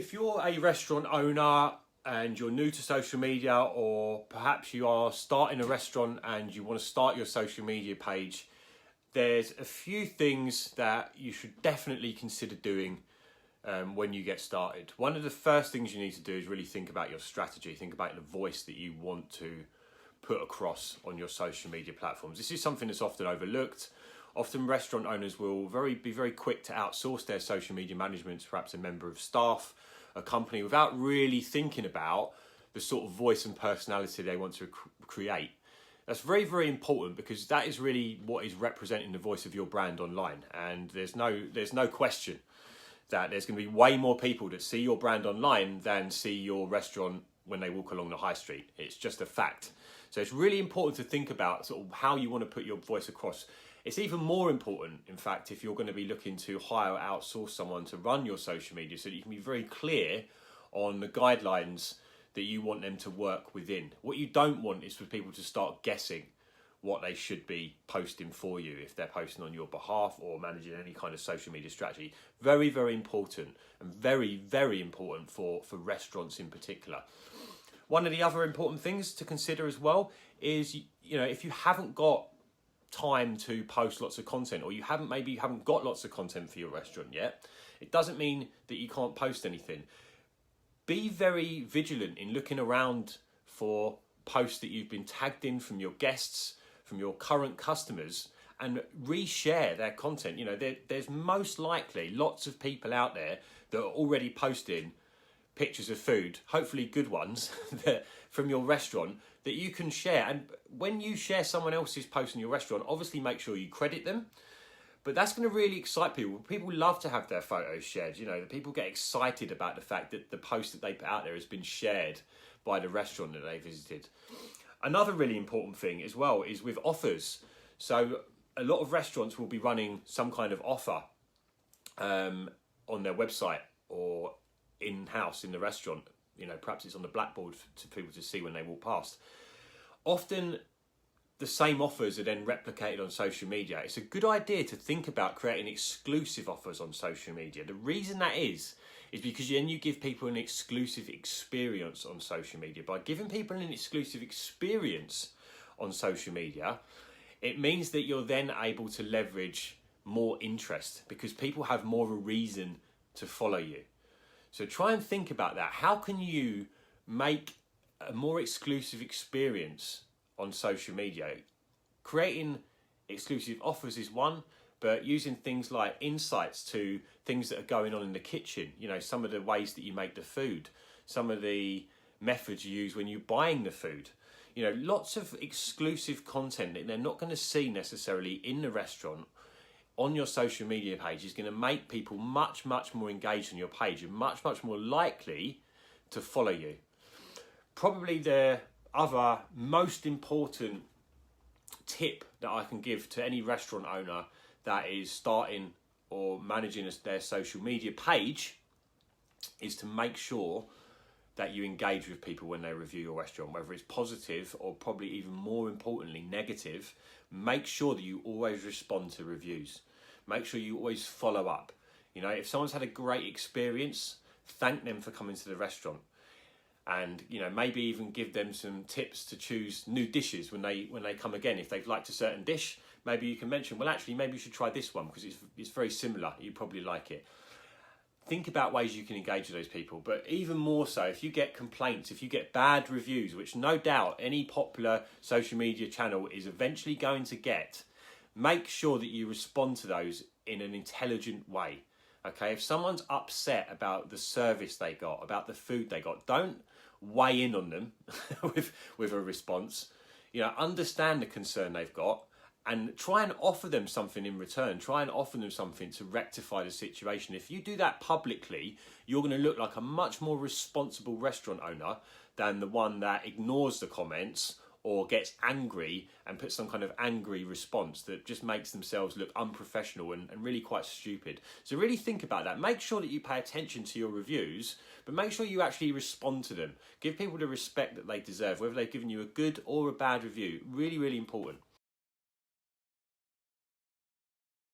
if you're a restaurant owner and you're new to social media, or perhaps you are starting a restaurant and you want to start your social media page, there's a few things that you should definitely consider doing when you get started. One of the first things you need to do is really think about your strategy, think about the voice that you want to put across on your social media platforms. This is something that's often overlooked. Often restaurant owners will be very quick to outsource their social media management to perhaps a member of staff, a company, without really thinking about the sort of voice and personality they want to create. That's very, very important, because that is really what is representing the voice of your brand online. And there's no question that there's going to be way more people that see your brand online than see your restaurant when they walk along the high street. It's just a fact. So it's really important to think about sort of how you want to put your voice across. It's even more important, in fact, if you're going to be looking to hire or outsource someone to run your social media, so that you can be very clear on the guidelines that you want them to work within. What you don't want is for people to start guessing what they should be posting for you if they're posting on your behalf or managing any kind of social media strategy. Very, very important, and very, very important for restaurants in particular. One of the other important things to consider as well is, if you haven't got time to post lots of content, or maybe you haven't got lots of content for your restaurant yet, it doesn't mean that you can't post anything. Be very vigilant in looking around for posts that you've been tagged in from your guests, from your current customers, and reshare their content. There's most likely lots of people out there that are already posting pictures of food, hopefully good ones, from your restaurant that you can share. And when you share someone else's post in your restaurant, obviously make sure you credit them. But that's going to really excite people. People love to have their photos shared. People get excited about the fact that the post that they put out there has been shared by the restaurant that they visited. Another really important thing as well is with offers. So a lot of restaurants will be running some kind of offer on their website or in-house in the restaurant. Perhaps it's on the blackboard for people to see when they walk past. Often the same offers are then replicated on social media. It's a good idea to think about creating exclusive offers on social media. The reason that is because then you give people an exclusive experience on social media. By giving people an exclusive experience on social media, it means that you're then able to leverage more interest, because people have more of a reason to follow you. So try and think about that. How can you make a more exclusive experience on social media? Creating exclusive offers is one, but using things like insights to things that are going on in the kitchen, some of the ways that you make the food, some of the methods you use when you're buying the food, lots of exclusive content that they're not going to see necessarily in the restaurant on your social media page is going to make people much, much more engaged on your page and much, much more likely to follow you. Probably the other most important tip that I can give to any restaurant owner that is starting or managing their social media page is to make sure that you engage with people when they review your restaurant, whether it's positive or probably even more importantly negative. Make sure that you always respond to reviews. Make sure you always follow up. If someone's had a great experience, thank them for coming to the restaurant. And maybe even give them some tips to choose new dishes when they come again. If they've liked a certain dish, maybe you can mention, well, actually, maybe you should try this one because it's very similar. You probably like it. Think about ways you can engage with those people. But even more so, if you get complaints, if you get bad reviews, which no doubt any popular social media channel is eventually going to get, make sure that you respond to those in an intelligent way. Okay, if someone's upset about the service they got, about the food they got, don't weigh in on them with a response. Understand the concern they've got and try and offer them something in return. Try and offer them something to rectify the situation. If you do that publicly, you're going to look like a much more responsible restaurant owner than the one that ignores the comments or gets angry and puts some kind of angry response that just makes themselves look unprofessional and really quite stupid. So really think about that. Make sure that you pay attention to your reviews, but make sure you actually respond to them. Give people the respect that they deserve, whether they've given you a good or a bad review. Really, really important.